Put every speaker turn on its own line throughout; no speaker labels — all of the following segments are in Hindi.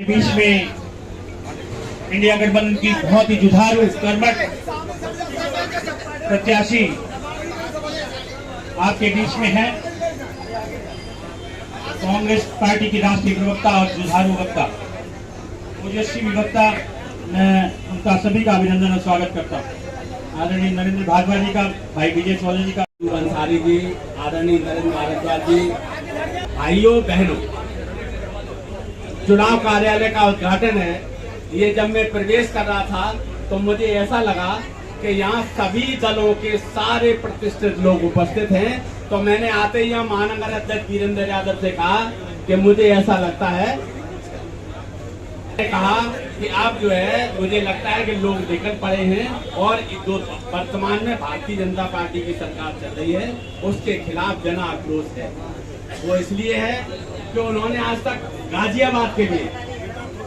बीच में इंडिया गठबंधन की बहुत ही जुझारू कर्मठ प्रत्याशी आपके बीच में है। कांग्रेस पार्टी की राष्ट्रीय प्रवक्ता और जुझारू वक्ता ओजस्वी वक्ता, मैं उनका सभी का अभिनंदन और स्वागत करता हूँ। आदरणीय नरेंद्र भागवत जी का, भाई विजय चौधरी जी का,
अंसारी जी, आदरणीय नरेंद्र भारद्वाज जी, भाइयों बहनों, चुनाव कार्यालय का उद्घाटन है। ये जब मैं प्रवेश कर रहा था तो मुझे ऐसा लगा कि यहाँ सभी दलों के सारे प्रतिष्ठित लोग उपस्थित हैं। तो मैंने आते ही यहाँ महानगर अध्यक्ष वीरेंद्र यादव से कहा कि मुझे ऐसा लगता है, कहा कि आप जो है, मुझे लगता है कि लोग निकल पड़े हैं और जो वर्तमान में भारतीय जनता पार्टी की सरकार चल रही है उसके खिलाफ जन आक्रोश है। वो इसलिए है कि उन्होंने आज तक गाजियाबाद के लिए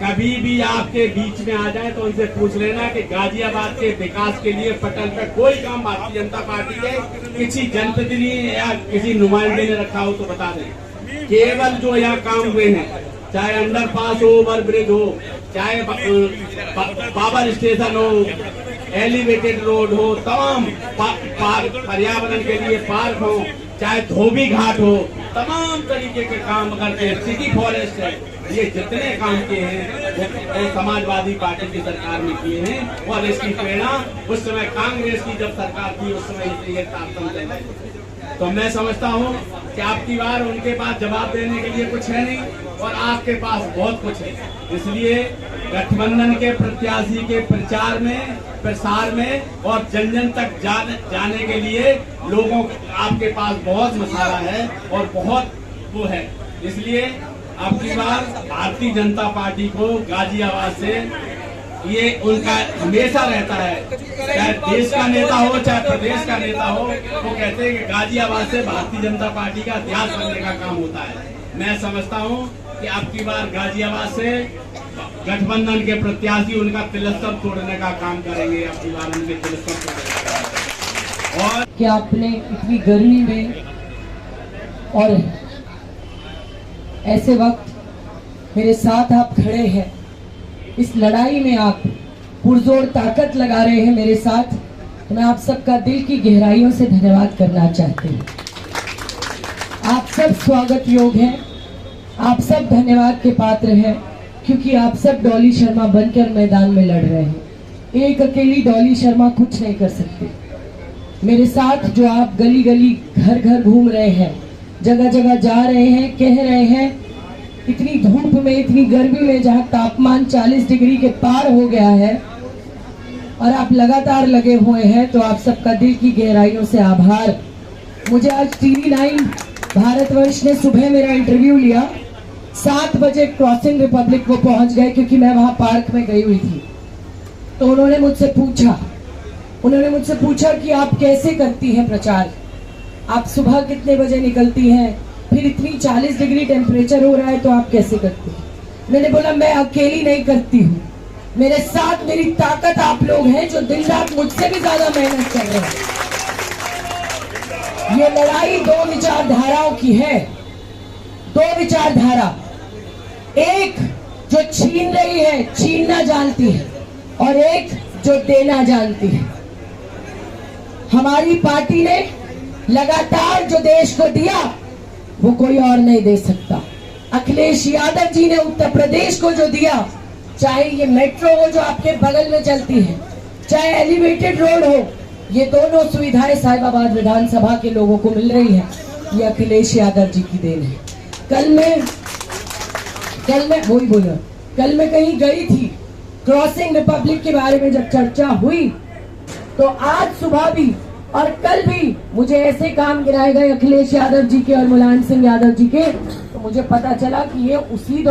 कभी भी आपके बीच में आ जाए तो उनसे पूछ लेना कि गाजियाबाद के विकास के लिए पटल पर कोई काम भारतीय जनता पार्टी के किसी जनप्रतिनिधि या किसी नुमाइंदे ने रखा हो तो बता दें। केवल जो यहाँ काम हुए हैं, चाहे अंडरपास हो, ओवर ब्रिज हो, चाहे पावर स्टेशन हो, एलिवेटेड रोड हो, तमाम पर्यावरण के लिए पार्क हो, चाहे धोबी घाट हो, तमाम तरीके के काम करके सिटी फॉरेस्ट है, ये जितने काम किए हैं वो समाजवादी पार्टी की सरकार ने किए हैं। और इसकी प्रेरणा उस समय कांग्रेस की जब सरकार थी उस समय ये तारतम्य चल रही थी। तो मैं समझता हूँ कि आपकी बार उनके पास जवाब देने के लिए कुछ है नहीं और आपके पास बहुत कुछ है। इसलिए गठबंधन के प्रत्याशी के प्रचार में, प्रसार में और जन जन तक जाने के लिए लोगों आपके पास बहुत मसाला है और बहुत वो है। इसलिए आपकी बार भारतीय जनता पार्टी को गाजियाबाद से ये उनका हमेशा रहता है, चाहे देश का नेता हो चाहे प्रदेश का नेता हो, वो कहते हैं कि गाजियाबाद से भारतीय जनता पार्टी का इतिहास बनने का काम होता है। मैं समझता हूँ कि आपकी बार गाजियाबाद से गठबंधन के प्रत्याशी उनका तिलस्म तोड़ने का काम करेंगे। आपकी बार उनके तिलस्म तोड़ेंगे। और
कि आपने इतनी गर्मी में और ऐसे वक्त मेरे साथ आप खड़े हैं, इस लड़ाई में आप पुरजोर ताकत लगा रहे हैं मेरे साथ, तो मैं आप सबका दिल की गहराइयों से धन्यवाद करना चाहती हूँ। आप सब स्वागत योग्य हैं, आप सब धन्यवाद के पात्र हैं, क्योंकि आप सब डॉली शर्मा बनकर मैदान में लड़ रहे हैं। एक अकेली डॉली शर्मा कुछ नहीं कर सकती। मेरे साथ जो आप गली गली घर घर घूम रहे हैं, जगह जगह जा रहे हैं, कह रहे हैं, इतनी धूप में, इतनी गर्मी में, जहाँ तापमान 40 डिग्री के पार हो गया है और आप लगातार लगे हुए हैं, तो आप सबका दिल की गहराइयों से आभार। मुझे आज TV9 भारतवर्ष ने सुबह मेरा इंटरव्यू लिया, 7 बजे क्रॉसिंग रिपब्लिक वो पहुंच गए क्योंकि मैं वहां पार्क में गई हुई थी। तो उन्होंने मुझसे पूछा कि आप कैसे करती हैं प्रचार, आप सुबह कितने बजे निकलती हैं, फिर इतनी 40 डिग्री टेम्परेचर हो रहा है तो आप कैसे करती हैं। मैंने बोला मैं अकेली नहीं करती हूँ, मेरे साथ मेरी ताकत आप लोग हैं जो दिन रात मुझसे भी ज्यादा मेहनत कर रहे हैं। ये लड़ाई 2 विचारधाराओं की है, 2 विचारधारा, एक जो छीन रही है, छीनना जानती है, और एक जो देना जानती है। हमारी पार्टी ने लगातार जो देश को दिया वो कोई और नहीं दे सकता। अखिलेश यादव जी ने उत्तर प्रदेश को जो दिया, चाहे ये मेट्रो हो जो आपके बगल में चलती है, चाहे एलिवेटेड रोड हो, ये दोनों सुविधाएं साहिबाबाद विधानसभा के लोगों को मिल रही है, ये अखिलेश यादव जी की देन है। कल मैं कहीं गई थी, क्रॉसिंग रिपब्लिक के बारे में जब चर्चा हुई तो आज सुबह भी और कल भी मुझे ऐसे काम गिराए गए अखिलेश यादव जी के और मुलायम सिंह यादव जी के, तो मुझे पता चला कि ये उसी